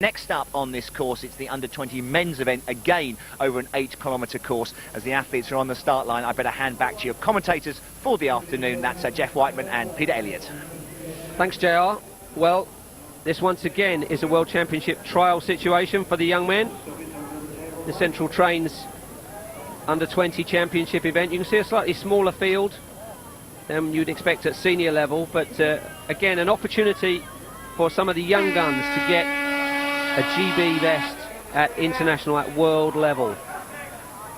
Next up on this course, it's the under-20 men's event, again over an 8-kilometre course. As the athletes are on the start line, I better hand back to your commentators for the afternoon. That's Jeff Whiteman and Peter Elliott. Thanks, JR. Well, this once again is a World Championship trial situation for the young men. The Central Trains under-20 championship event. You can see a slightly smaller field than you'd expect at senior level, but again, an opportunity for some of the young guns to get a GB best at international, at world level.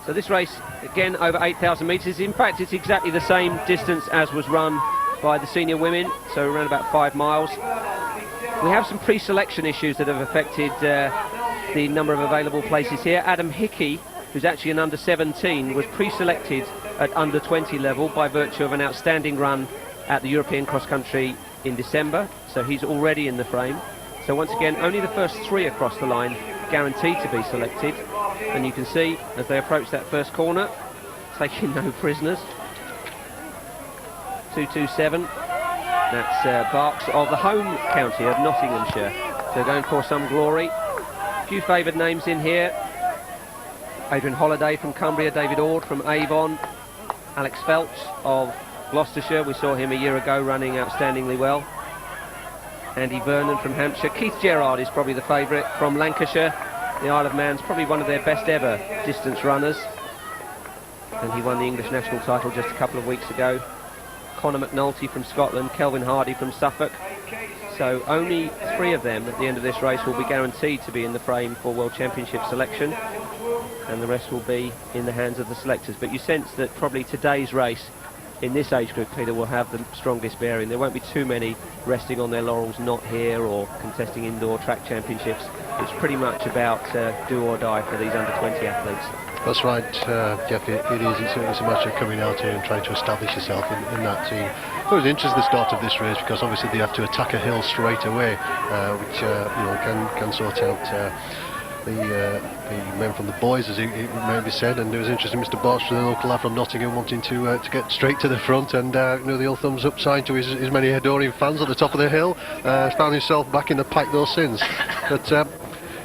So this race, again, over 8,000 metres. In fact, it's exactly the same distance as was run by the senior women, so around about 5 miles. We have some pre-selection issues that have affected the number of available places here. Adam Hickey, who's actually an under-17, was pre-selected at under-20 level by virtue of an outstanding run at the European Cross Country in December, so he's already in the frame. So once again, only the first 3 across the line guaranteed to be selected. And you can see, as they approach that first corner, taking no prisoners. 227, that's Barks of the home county of Nottinghamshire. So going for some glory. A few favoured names in here. Adrian Holliday from Cumbria, David Ord from Avon, Alex Phelps of Gloucestershire. We saw him a year ago running outstandingly well. Andy Vernon from Hampshire. Keith Gerrard is probably the favourite from Lancashire. The Isle of Man's probably one of their best ever distance runners, and he won the English national title just a couple of weeks ago. Conor McNulty from Scotland, Kelvin Hardy from Suffolk. So only 3 of them at the end of this race will be guaranteed to be in the frame for World Championship selection, and the rest will be in the hands of the selectors. But you sense that probably today's race in this age group, Peter, will have the strongest bearing. There won't be too many resting on their laurels, not here, or contesting indoor track championships. It's pretty much about do or die for these under-20 athletes. That's right, Jeff, it is. It's a matter of coming out here and trying to establish yourself in that team. It was interesting, the start of this race, because obviously they have to attack a hill straight away, which can sort out the men from the boys, as it may be said. And it was interesting, Mr. Bartsch, the local lad from Nottingham, wanting to get straight to the front, and the old thumbs up sign to his many adoring fans at the top of the hill. Found himself back in the pack those since. But yeah,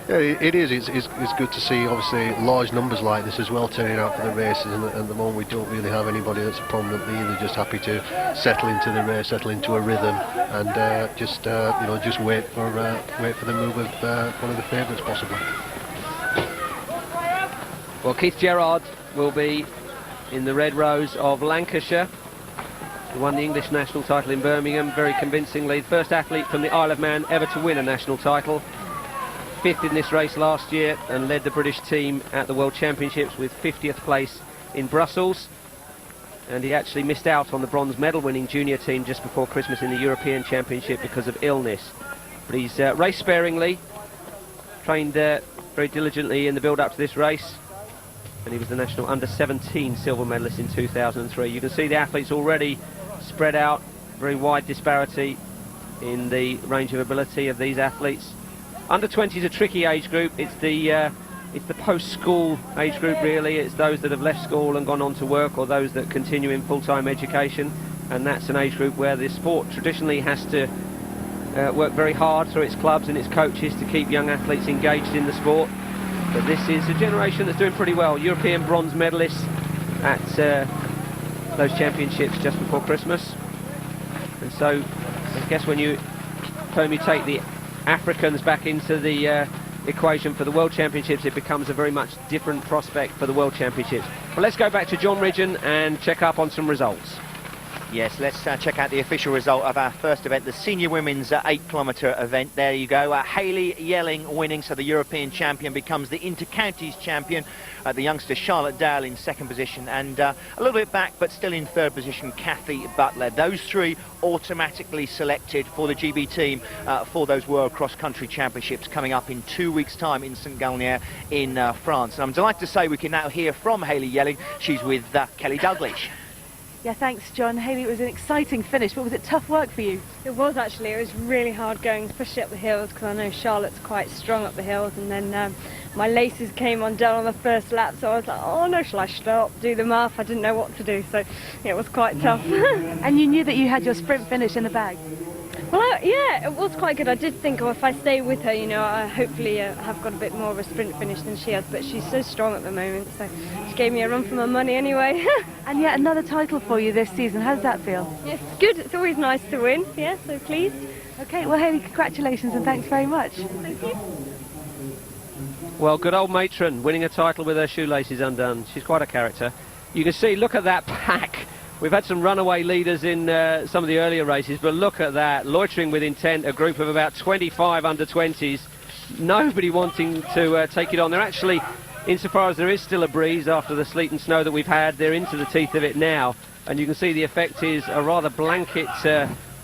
it's good to see, obviously, large numbers like this as well turning out for the races, and at the moment we don't really have anybody that's prominently either just happy to settle into the race, settle into a rhythm, and just wait for the move of one of the favourites possibly. Well, Keith Gerrard will be in the red rose of Lancashire. He won the English national title in Birmingham very convincingly. The first athlete from the Isle of Man ever to win a national title. 5th in this race last year, and led the British team at the World Championships with 50th place in Brussels. And he actually missed out on the bronze medal winning junior team just before Christmas in the European Championship because of illness. But he's raced sparingly, trained very diligently in the build-up to this race, and he was the national under-17 silver medalist in 2003. You can see the athletes already spread out, very wide disparity in the range of ability of these athletes. Under-20 is a tricky age group. It's the post-school age group, really. It's those that have left school and gone on to work, or those that continue in full-time education, and that's an age group where the sport traditionally has to work very hard through its clubs and its coaches to keep young athletes engaged in the sport. But this is a generation that's doing pretty well. European bronze medalists at those championships just before Christmas. And so I guess when you permutate the Africans back into the equation for the World Championships, it becomes a very much different prospect for the World Championships. But let's go back to John Ridgeon and check up on some results. Yes, let's check out the official result of our first event, the senior women's 8-kilometre event. There you go, Hayley Yelling winning, so the European champion becomes the inter-counties champion. The youngster Charlotte Dale in 2nd position, and a little bit back but still in 3rd position, Kathy Butler. Those 3 automatically selected for the GB team for those World Cross Country Championships coming up in 2 weeks' time in St Galmier in France. And I'm delighted to say we can now hear from Hayley Yelling. She's with Kelly Dalglish. Yeah, thanks, John. Hayley, it was an exciting finish, but was it tough work for you? It was, actually. It was really hard going, especially up the hills, because I know Charlotte's quite strong up the hills, and then my laces came undone on the first lap, so I was like, oh no, shall I stop, do them up? I didn't know what to do, so it was quite tough. And you knew that you had your sprint finish in the bag? Well, yeah, it was quite good. I did think, oh, if I stay with her, you know, I hopefully have got a bit more of a sprint finish than she has, but she's so strong at the moment, so she gave me a run for my money anyway. And yet another title for you this season. How does that feel? Yes, it's good. It's always nice to win. Yeah, so pleased. Okay, well, Hayley, congratulations and thanks very much. Thank you. Well, good old matron, winning a title with her shoelaces undone. She's quite a character. You can see, look at that pack. We've had some runaway leaders in some of the earlier races, but look at that, loitering with intent, a group of about 25 under-20s, nobody wanting to take it on. They're actually, insofar as there is still a breeze after the sleet and snow that we've had, they're into the teeth of it now, and you can see the effect is a rather blanket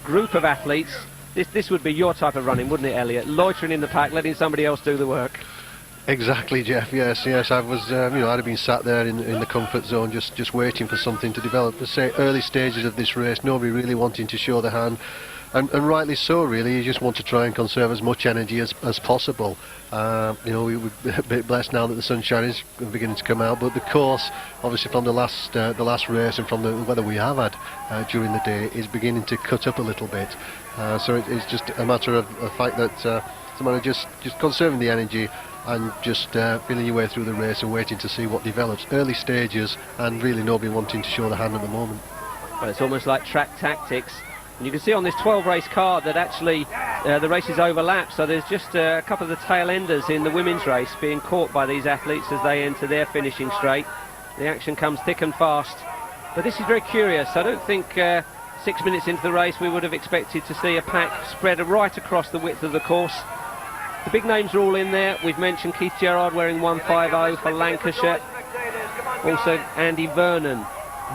group of athletes. This would be your type of running, wouldn't it, Elliot? Loitering in the pack, letting somebody else do the work. Exactly, Jeff. Yes. I was, you know, I'd have been sat there in the comfort zone, just waiting for something to develop. To say early stages of this race, nobody really wanting to show the hand, and rightly so. Really, you just want to try and conserve as much energy as possible. You know, we're a bit blessed now that the sunshine is beginning to come out, but the course, obviously from the last race and from the weather we have had during the day, is beginning to cut up a little bit. So it's just a matter of the fact that it's a matter of just conserving the energy and just feeling your way through the race and waiting to see what develops. Early stages, and really nobody wanting to show the hand at the moment. Well, it's almost like track tactics. And you can see on this 12-race card that actually the races overlap, so there's just a couple of the tail enders in the women's race being caught by these athletes as they enter their finishing straight. The action comes thick and fast. But this is very curious. I don't think 6 minutes into the race we would have expected to see a pack spread right across the width of the course. The big names are all in there. We've mentioned Keith Gerrard wearing 150 for Lancashire. Also Andy Vernon,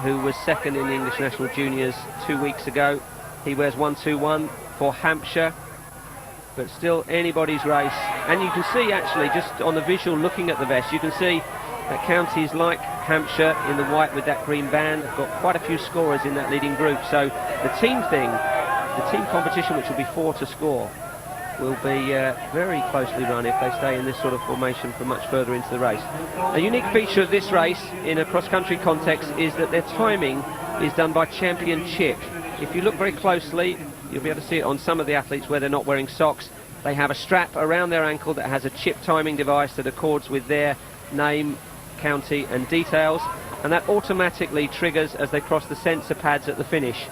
who was second in the English National Juniors 2 weeks ago. He wears 121 for Hampshire. But still anybody's race. And you can see actually, just on the visual looking at the vest, you can see that counties like Hampshire in the white with that green band have got quite a few scorers in that leading group. So the team thing, the team competition, which will be 4 to score, will be very closely run if they stay in this sort of formation for much further into the race. A unique feature of this race in a cross-country context is that their timing is done by champion chip. If you look very closely, you'll be able to see it on some of the athletes where they're not wearing socks. They have a strap around their ankle that has a chip timing device that accords with their name, county and details, and that automatically triggers as they cross the sensor pads at the finish.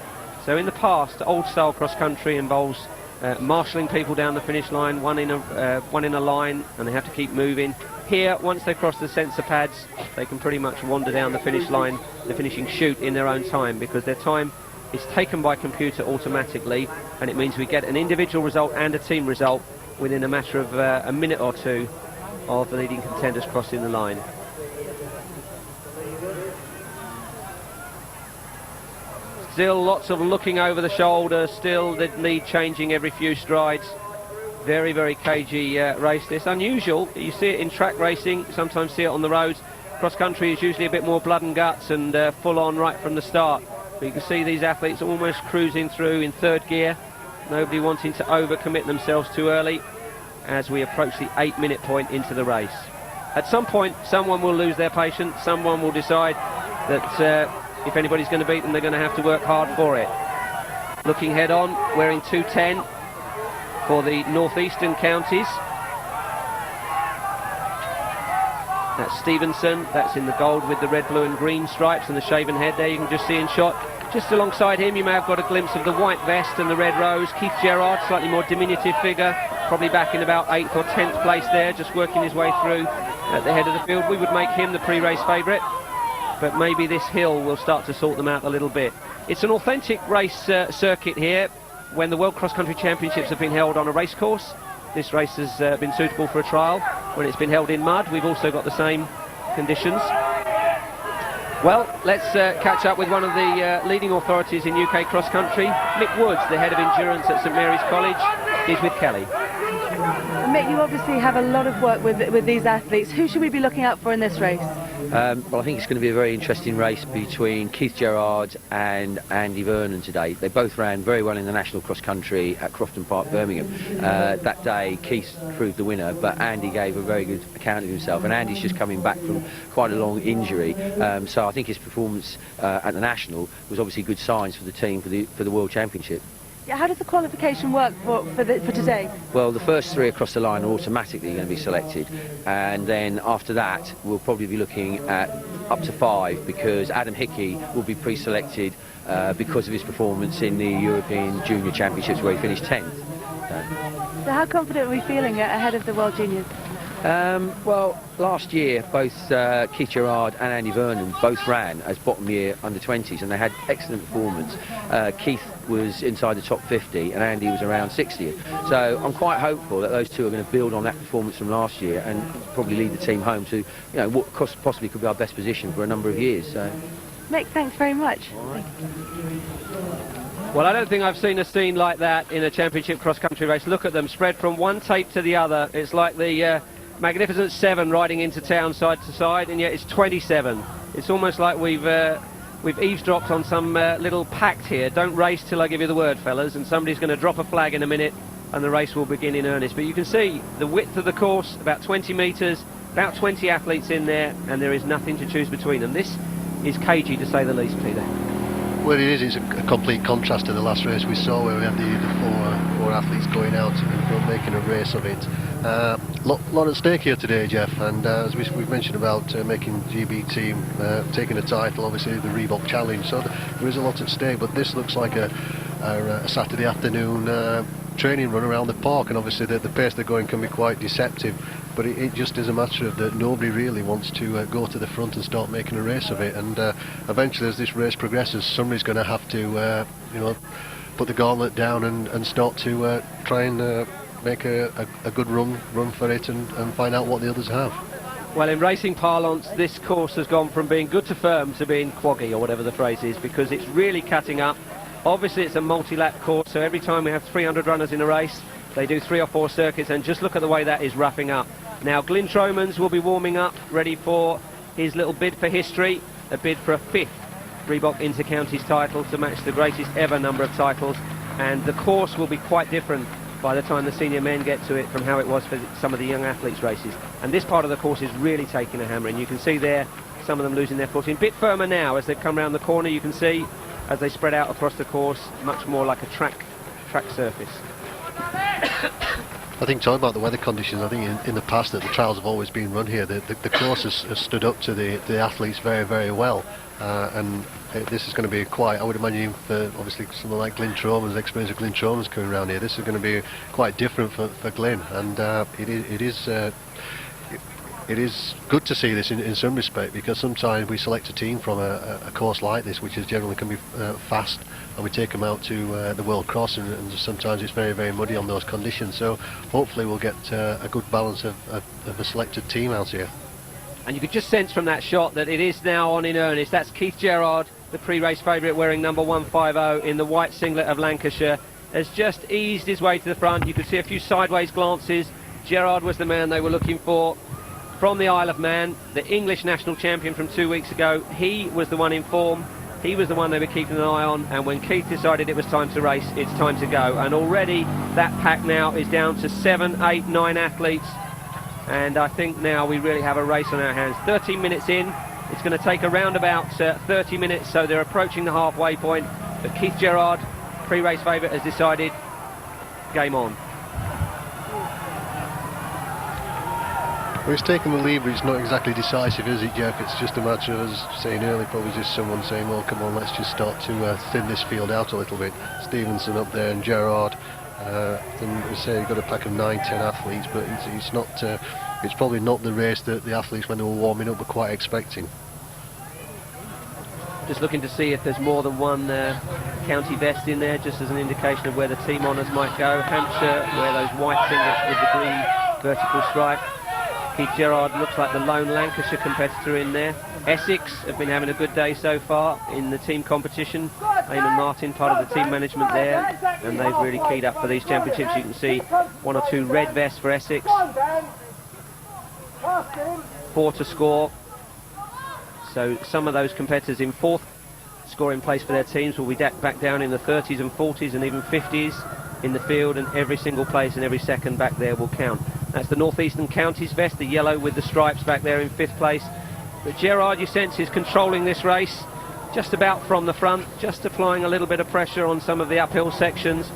So in the past, old-style cross-country involves marshalling people down the finish line, one in a line, and they have to keep moving. Here, once they cross the sensor pads, they can pretty much wander down the finish line, the finishing chute, in their own time, because their time is taken by computer automatically, and it means we get an individual result and a team result within a matter of a minute or two of the leading contenders crossing the line. Still lots of looking over the shoulder, still the lead changing every few strides. Very, very cagey race this. Unusual, you see it in track racing, sometimes see it on the roads. Cross country is usually a bit more blood and guts and full on right from the start. But you can see these athletes almost cruising through in third gear. Nobody wanting to overcommit themselves too early as we approach the 8-minute point into the race. At some point, someone will lose their patience, someone will decide that if anybody's going to beat them, they're going to have to work hard for it. Looking head on, wearing 210 for the northeastern counties. That's Stevenson, that's in the gold with the red, blue and green stripes and the shaven head there, you can just see in shot. Just alongside him you may have got a glimpse of the white vest and the red rose. Keith Gerrard, slightly more diminutive figure, probably back in about 8th or 10th place there, just working his way through at the head of the field. We would make him the pre-race favourite, but maybe this hill will start to sort them out a little bit. It's an authentic race circuit here. When the World Cross Country Championships have been held on a race course, this race has been suitable for a trial. When it's been held in mud, we've also got the same conditions. Well, let's catch up with one of the leading authorities in UK cross country, Mick Woods, the head of endurance at St Mary's College. He's with Kelly. Mick, you obviously have a lot of work with these athletes. Who should we be looking out for in this race? Well, I think it's going to be a very interesting race between Keith Gerrard and Andy Vernon today. They both ran very well in the national cross country at Cofton Park, Birmingham. That day, Keith proved the winner, but Andy gave a very good account of himself, and Andy's just coming back from quite a long injury. So I think his performance at the national was obviously good signs for the team for the World Championship. Yeah, how does the qualification work for today? Well, the first 3 across the line are automatically going to be selected, and then after that we'll probably be looking at up to 5, because Adam Hickey will be pre-selected because of his performance in the European Junior Championships where he finished 10th. So how confident are we feeling ahead of the World Juniors? Well, last year both Keith Gerrard and Andy Vernon both ran as bottom year under-20s, and they had excellent performance. Keith was inside the top 50 and Andy was around 60th. So I'm quite hopeful that those two are going to build on that performance from last year and probably lead the team home to, you know, what possibly could be our best position for a number of years. So, Mick, thanks very much. Well, I don't think I've seen a scene like that in a championship cross-country race. Look at them, spread from one tape to the other. It's like the Magnificent 7 riding into town side to side, and yet it's 27. It's almost like we've eavesdropped on some little pact here. Don't race till I give you the word, fellas, and somebody's going to drop a flag in a minute and the race will begin in earnest. But you can see the width of the course, about 20 metres, about 20 athletes in there, and there is nothing to choose between them. This is cagey, to say the least, Peter. Well, it is. It's a complete contrast to the last race we saw, where we had the four athletes going out and making a race of it. Lot at stake here today, Jeff, and as we've mentioned about making GB team taking a title, obviously the Reebok Challenge, so there is a lot at stake. But this looks like a Saturday afternoon training run around the park, and obviously the pace they're going can be quite deceptive. But it just is a matter of that nobody really wants to go to the front and start making a race of it. And eventually, as this race progresses, somebody's going to have to, put the gauntlet down and start to try and make a good run for it and find out what the others have. Well, in racing parlance, this course has gone from being good to firm to being quaggy, or whatever the phrase is, because it's really cutting up. Obviously, it's a multi-lap course, so every time we have 300 runners in a race, they do 3 or 4 circuits, and just look at the way that is roughing up. Now, Glyn Tromans will be warming up, ready for his little bid for history, a bid for a 5th Reebok Inter-Counties title to match the greatest ever number of titles, and the course will be quite different by the time the senior men get to it from how it was for some of the young athletes races. And this part of the course is really taking a hammering. You can see there some of them losing their footing. A bit firmer now as they've come round the corner. You can see as they spread out across the course, much more like a track surface. I think, talking about the weather conditions, I think in the past that the trials have always been run here. The course has stood up to the athletes very, very well, and this is going to be quite, I would imagine, for obviously someone like Glyn Tromans, the experience of Glyn Tromans coming around here, this is going to be quite different for Glyn, and it is good to see this in some respect, because sometimes we select a team from a course like this, which is generally can be fast, and we take them out to the World Cross, and sometimes it's very, very muddy on those conditions. So hopefully we'll get a good balance of a selected team out here. And you could just sense from that shot that it is now on in earnest. That's Keith Gerrard, the pre-race favourite, wearing number 150 in the white singlet of Lancashire, has just eased his way to the front. You could see a few sideways glances. Gerrard was the man they were looking for. From the Isle of Man, the English national champion from 2 weeks ago, he was the one in form. He was the one they were keeping an eye on, and when Keith decided it was time to race, it's time to go. And already that pack now is down to 7, 8, 9 athletes, and I think now we really have a race on our hands. 13 minutes in, it's going to take around about 30 minutes, so they're approaching the halfway point. But Keith Gerrard, pre-race favourite, has decided game on. Well, he's taken the lead, but it's not exactly decisive, is it, Jeff? It's just a matter of, as saying earlier, probably just someone saying, well, come on, let's just start to thin this field out a little bit. Stevenson up there and Gerard. And we say you've got a pack of 9, 10 athletes, but it's not. It's probably not the race that the athletes, when they were warming up, were quite expecting. Just looking to see if there's more than one county vest in there, just as an indication of where the team honours might go. Hampshire wear those white singlets with the green vertical stripe. Keith Gerrard looks like the lone Lancashire competitor in there. Essex have been having a good day so far in the team competition. Eamon Martin, part of the team management there, and they've really keyed up for these championships. You can see 1 or 2 red vests for Essex. 4 to score. So some of those competitors in 4th scoring place for their teams will be back down in the 30s and 40s and even 50s in the field, and every single place and every second back there will count. That's the North Eastern Counties vest, the yellow with the stripes back there in 5th place. But Gerard, you sense, is controlling this race. just about from the front, just applying a little bit of pressure on some of the uphill sections,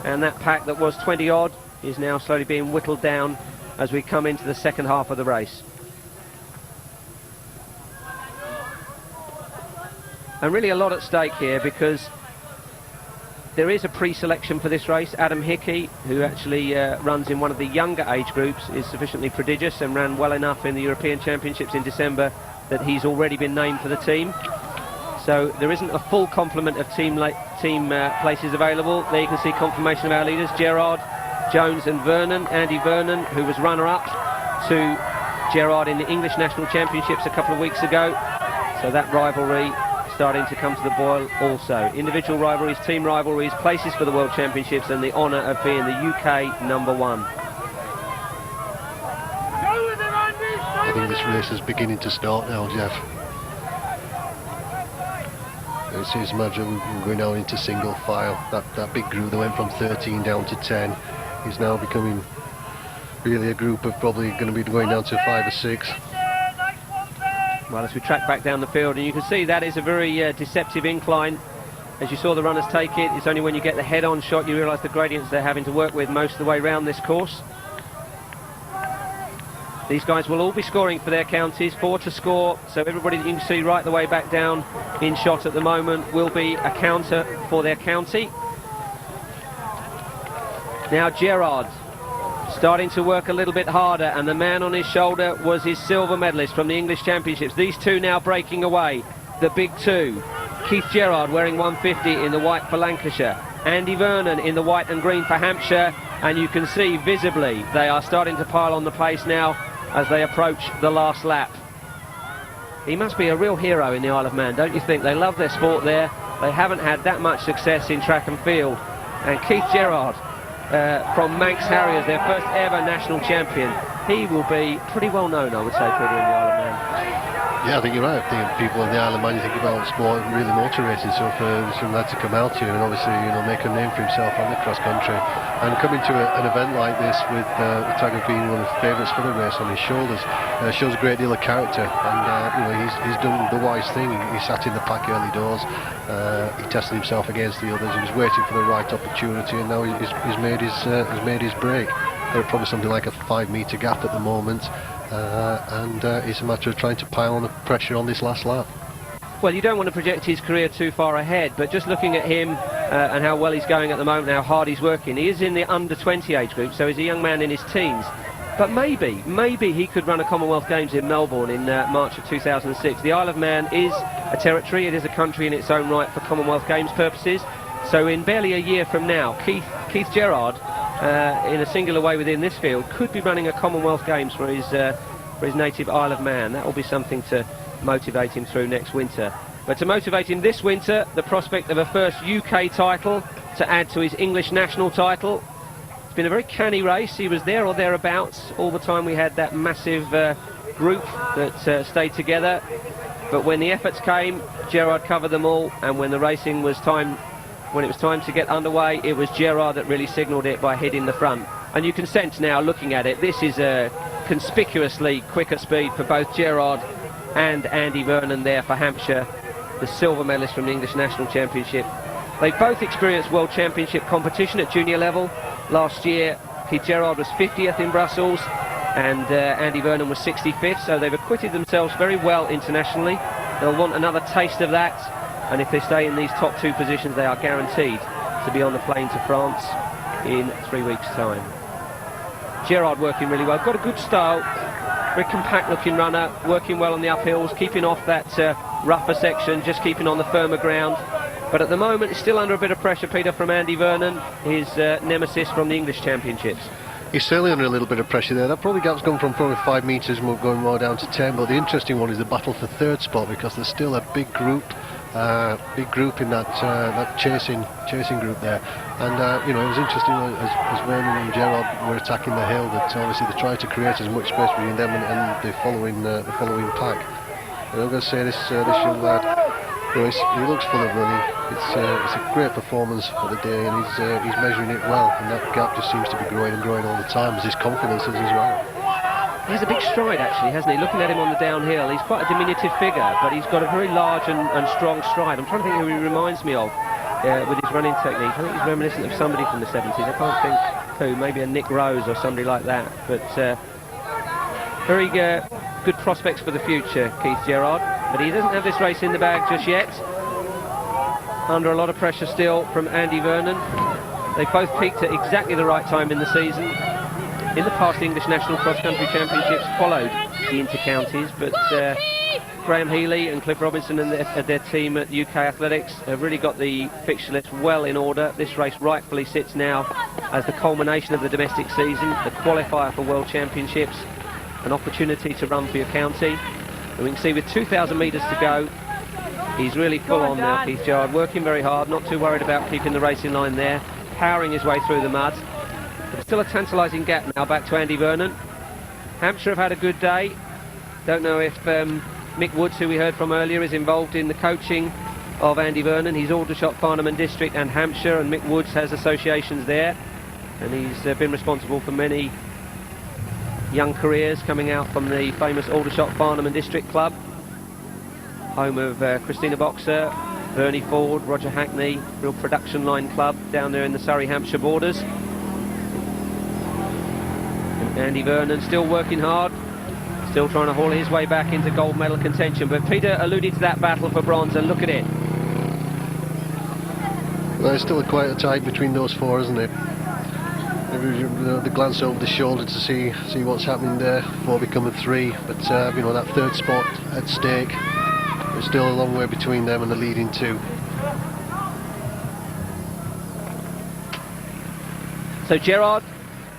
and that pack that was 20 odd is now slowly being whittled down as we come into the second half of the race. And really a lot at stake here, because there is a pre-selection for this race. Adam Hickey, who actually runs in one of the younger age groups, is sufficiently prodigious and ran well enough in the European Championships in December that he's already been named for the team. So there isn't a full complement of team places available. There you can see confirmation of our leaders, Gerrard, Jones and Vernon. Andy Vernon, who was runner-up to Gerard in the English National Championships a couple of weeks ago. So that rivalry starting to come to the boil also. Individual rivalries, team rivalries, places for the World Championships, and the honour of being the UK #1. I think this race is beginning to start now, Jeff. It seems to imagine we're going now into single file. That big group that went from 13 down to 10 is now becoming really a group of probably going to be going down to 5 or 6. Well, as we track back down the field, and you can see that is a very deceptive incline. As you saw the runners take it, it's only when you get the head-on shot you realise the gradients they're having to work with most of the way around this course. These guys will all be scoring for their counties, 4 to score, so everybody that you can see right the way back down in shot at the moment will be a counter for their county. Now Gerard starting to work a little bit harder, and the man on his shoulder was his silver medalist from the English Championships. These two now breaking away, the big two. Keith Gerrard wearing 150 in the white for Lancashire, Andy Vernon in the white and green for Hampshire, and you can see visibly they are starting to pile on the pace now as they approach the last lap. He must be a real hero in the Isle of Man, don't you think? They love their sport there. They haven't had that much success in track and field, and Keith Gerrard from Manx Harriers, their first ever national champion, he will be pretty well known, I would say, Peter, in the Isle of Man. Yeah, I think you're right. I think people in the Isle of Man, you think about sport and really motor racing, so for some lad to come out here and obviously, you know, make a name for himself on the cross country and coming to an event like this with Tiger being one of the favourites for the race on his shoulders, shows a great deal of character, and you know, he's done the wise thing. He sat in the pack early doors, he tested himself against the others, he was waiting for the right opportunity, and now he's made his break. There's probably something like a 5-metre gap at the moment, and it's a matter of trying to pile on the pressure on this last lap. Well, you don't want to project his career too far ahead, but just looking at him and how well he's going at the moment, how hard he's working. He is in the under-20 age group, so he's a young man in his teens. But maybe he could run a Commonwealth Games in Melbourne in March of 2006. The Isle of Man is a territory, it is a country in its own right for Commonwealth Games purposes. So in barely a year from now, Keith Gerrard, in a singular way within this field, could be running a Commonwealth Games for his native Isle of Man. That will be something to motivate him through next winter. But to motivate him this winter, the prospect of a first UK title to add to his English national title. It's been a very canny race. He was there or thereabouts all the time we had that massive group that stayed together. But when the efforts came, Gerard covered them all, and when the racing was time, when it was time to get underway, it was Gerard that really signalled it by hitting the front. And you can sense now, looking at it, this is a conspicuously quicker speed for both Gerard and Andy Vernon there for Hampshire, the silver medalist from the English National Championship. They both experienced World Championship competition at junior level. Last year, Keith Gerrard was 50th in Brussels, and Andy Vernon was 65th, so they've acquitted themselves very well internationally. They'll want another taste of that, and if they stay in these top 2 positions, they are guaranteed to be on the plane to France in 3 weeks' time. Gerard working really well, got a good style, very compact looking runner, working well on the uphills, keeping off that rougher section, just keeping on the firmer ground. But at the moment, he's still under a bit of pressure, Peter, from Andy Vernon, his nemesis from the English Championships. He's certainly under a little bit of pressure there. That probably gap's gone from probably 5 metres and going more down to 10. But the interesting one is the battle for third spot, because there's still a big group in that chasing group there. And you know, it was interesting as Vernon and Gerard were attacking the hill, that obviously they tried to create as much space between them and the following pack. And I'm going to say this young lad, you know, he looks full of running. It's a great performance for the day, and he's measuring it well, and that gap just seems to be growing and growing all the time as his confidence is as well. He has a big stride, actually, hasn't he? Looking at him on the downhill, he's quite a diminutive figure, but he's got a very large and strong stride. I'm trying to think who he reminds me of with his running technique. I think he's reminiscent of somebody from the 70s. I can't think who, maybe a Nick Rose or somebody like that. But very good prospects for the future, Keith Gerrard. But he doesn't have this race in the bag just yet. Under a lot of pressure still from Andy Vernon. They both peaked at exactly the right time in the season. In the past, the English National Cross Country Championships followed the inter-counties, but Graham Healy and Cliff Robinson and their team at UK Athletics have really got the fixture list well in order. This race rightfully sits now as the culmination of the domestic season, the qualifier for World Championships, an opportunity to run for your county. And we can see with 2,000 metres to go, he's really full on now, Keith Gerrard, working very hard, not too worried about keeping the racing line there, powering his way through the mud. But still a tantalising gap now back to Andy Vernon. Hampshire have had a good day. Don't know if Mick Woods, who we heard from earlier, is involved in the coaching of Andy Vernon. He's Aldershot, Farnham and District and Hampshire, and Mick Woods has associations there. And he's been responsible for many young careers coming out from the famous Aldershot, Farnham and District Club, home of Christina Boxer, Bernie Ford, Roger Hackney, real production line club down there in the Surrey, Hampshire borders. And Andy Vernon still working hard, still trying to haul his way back into gold medal contention. But Peter alluded to that battle for bronze, and look at it. Well, there's still quite a tie between those four, isn't it? The glance over the shoulder to see what's happening there before becoming three, but you know, that third spot at stake. There's still a long way between them and the leading two. So Gerrard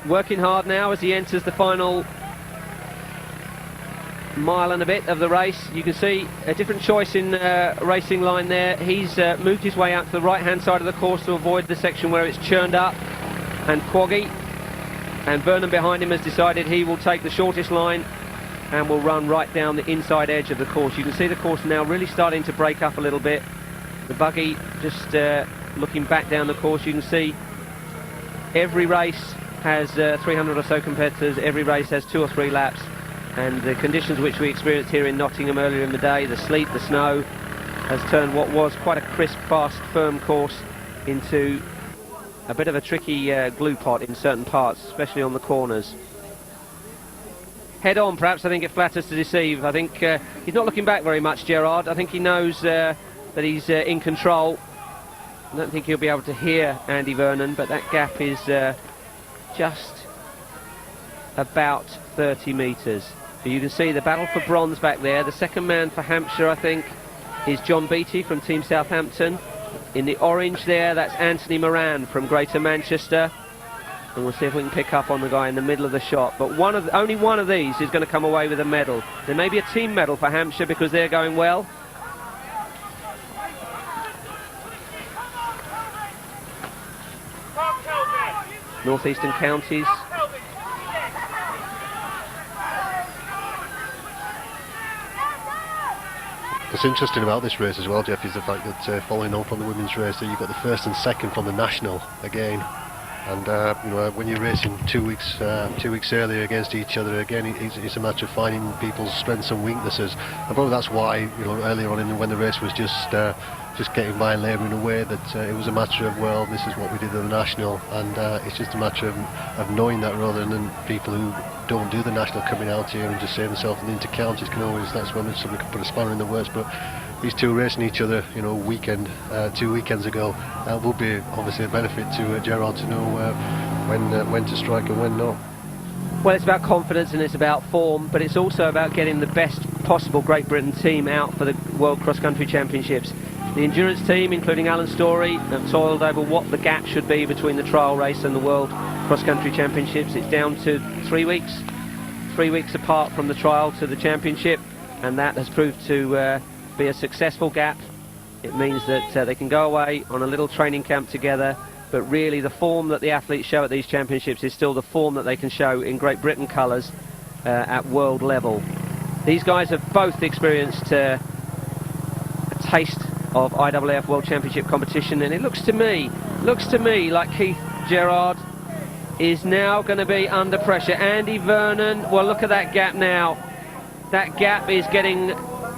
working hard now as he enters the final mile and a bit of the race. You can see a different choice in racing line there. He's moved his way out to the right hand side of the course to avoid the section where it's churned up and quaggy, and Vernon behind him has decided he will take the shortest line and will run right down the inside edge of the course. You can see the course now really starting to break up a little bit. The buggy just looking back down the course. You can see every race has 300 or so competitors, every race has 2 or 3 laps, and the conditions which we experienced here in Nottingham earlier in the day, the sleet, the snow, has turned what was quite a crisp, fast, firm course into a bit of a tricky glue pot in certain parts, especially on the corners. Head on, perhaps. I think it flatters to deceive. I think he's not looking back very much, Gerrard. I think he knows that he's in control. I don't think he'll be able to hear Andy Vernon, but that gap is just about 30 metres. But you can see the battle for bronze back there. The second man for Hampshire, I think, is John Beattie from Team Southampton. In the orange there, that's Anthony Moran from Greater Manchester. And we'll see if we can pick up on the guy in the middle of the shot. But only one of these is going to come away with a medal. There may be a team medal for Hampshire because they're going well. Northeastern counties. What's interesting about this race as well, Jeff, is the fact that following on from the women's race, that you've got the first and second from the national again. And you know, when you're racing 2 weeks earlier against each other again, it's a matter of finding people's strengths and weaknesses. And probably that's why, you know, earlier on when the race was just getting by and labouring away, that it was a matter of, well, this is what we did at the national, and it's just a matter of knowing that, rather than people who don't do the national coming out here and just say themselves in the inter-counties can always, that's when somebody can put a spanner in the works. But these two racing each other, you know, 2 weekends ago, will be obviously a benefit to Gerard to know when to strike and when not. Well, it's about confidence and it's about form, but it's also about getting the best possible Great Britain team out for the World Cross Country Championships. The endurance team, including Alan Story, have toiled over what the gap should be between the trial race and the World Cross Country Championships. It's down to 3 weeks. 3 weeks apart from the trial to the championship, and that has proved to be a successful gap. It means that they can go away on a little training camp together, but really the form that the athletes show at these championships is still the form that they can show in Great Britain colours at world level. These guys have both experienced a taste of IAAF World Championship competition, and it looks to me like Keith Gerrard is now going to be under pressure. Andy Vernon, well, look at that gap now. That gap is getting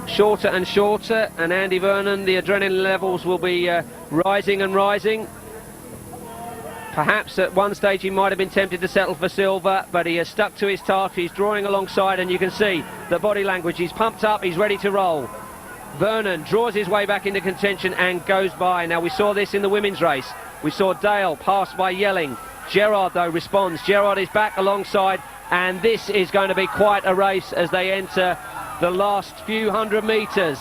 shorter and shorter, and Andy Vernon, the adrenaline levels will be rising and rising. Perhaps at one stage he might have been tempted to settle for silver, but he has stuck to his task. He's drawing alongside, and you can see the body language. He's pumped up, he's ready to roll. Vernon draws his way back into contention and goes by. Now, we saw this in the women's race. We saw Dale passed by Yelling. Gerrard, though, responds. Gerrard is back alongside, and this is going to be quite a race as they enter the last few hundred metres.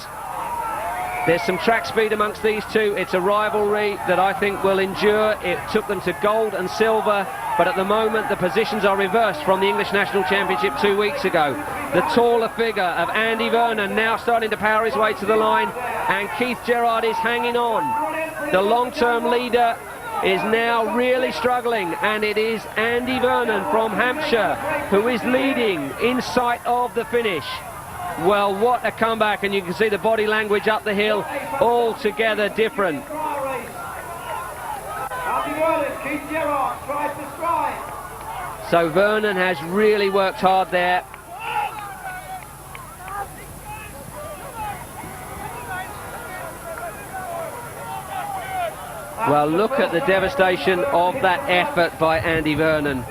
There's some track speed amongst these two. It's a rivalry that I think will endure. It took them to gold and silver, but at the moment the positions are reversed from the English National Championship 2 weeks ago. The taller figure of Andy Vernon now starting to power his way to the line, and Keith Gerrard is hanging on. The long-term leader is now really struggling, and it is Andy Vernon from Hampshire who is leading in sight of the finish. Well, what a comeback, and you can see the body language up the hill, altogether different. So Vernon has really worked hard there. Well, look at the devastation of that effort by Andy Vernon.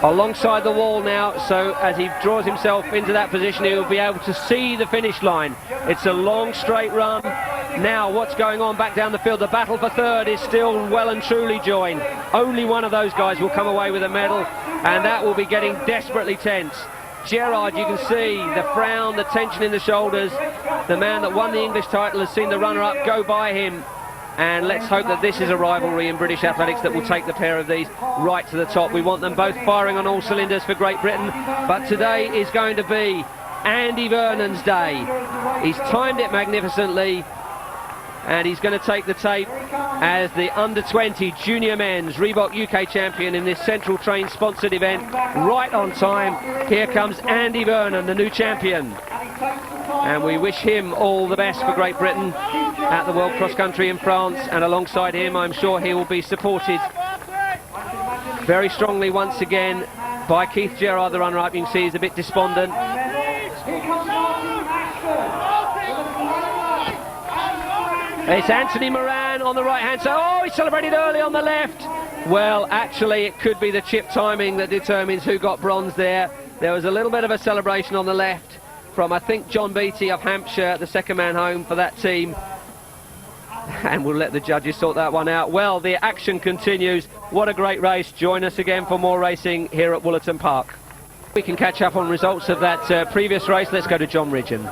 Alongside the wall now, so as he draws himself into that position, he will be able to see the finish line. It's a long straight run. Now what's going on back down the field? The battle for third is still well and truly joined. Only one of those guys will come away with a medal, and that will be getting desperately tense. Gerard, you can see the frown, the tension in the shoulders. The man that won the English title has seen the runner-up go by him. And let's hope that this is a rivalry in British athletics that will take the pair of these right to the top. We want them both firing on all cylinders for Great Britain, but today is going to be Andy Vernon's day. He's timed it magnificently, and he's going to take the tape as the under-20 junior men's Reebok UK champion in this Central Train sponsored event, right on time. Here comes Andy Vernon, the new champion, and we wish him all the best for Great Britain at the World Cross Country in France, and alongside him I'm sure he will be supported very strongly once again by Keith Gerrard, the runner-up. You can see he's a bit despondent. It's Anthony Moran on the right-hand side. Oh, he celebrated early on the left. Well, actually, it could be the chip timing that determines who got bronze there. There was a little bit of a celebration on the left from, I think, John Beattie of Hampshire, the second man home for that team. And we'll let the judges sort that one out. Well, the action continues. What a great race. Join us again for more racing here at Wollaton Park. We can catch up on results of that previous race. Let's go to John Ridgeon.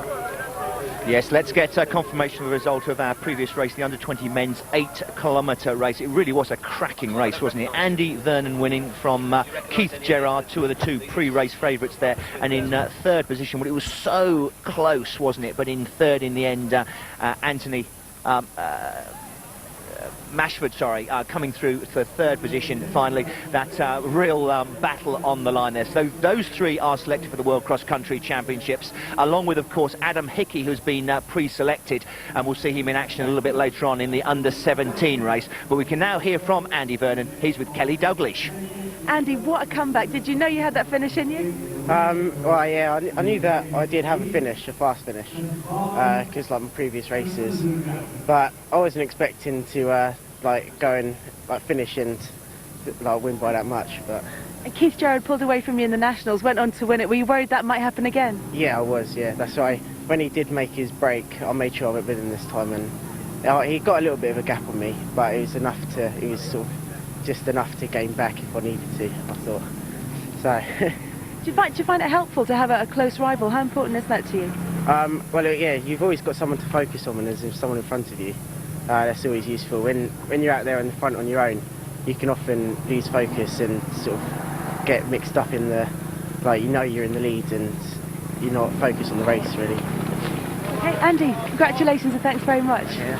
Yes, let's get confirmation of the result of our previous race, the under-20 men's 8-kilometre race. It really was a cracking race, wasn't it? Andy Vernon winning from Keith Gerrard, two of the two pre-race favourites there. And in third position, well, it was so close, wasn't it? But in third in the end, Anthony Mashford, coming through for third position finally. That real battle on the line there. So those three are selected for the World Cross Country Championships, along with, of course, Adam Hickey, who's been pre-selected, and we'll see him in action a little bit later on in the under-17 race. But we can now hear from Andy Vernon. He's with Kelly Douglas. Andy, what a comeback. Did you know you had that finish in you? Well, yeah, I knew that I did have a fast finish, because like my previous races, but I wasn't expecting to go and finish and win by that much. But And Keith Gerrard pulled away from you in the Nationals, went on to win it. Were you worried that might happen again? Yeah, I was. Yeah, that's why when he did make his break, I made sure I went with him this time, and he got a little bit of a gap on me, but it was enough to. It was sort of just enough to gain back if I needed to, I thought. So. Do you find it helpful to have a close rival? How important is that to you? Well, yeah, you've always got someone to focus on when there's someone in front of you. That's always useful. When you're out there in the front on your own, you can often lose focus and sort of get mixed up in the, you're in the lead and you're not focused on the race, really. Okay, Andy, congratulations and thanks very much. Yeah.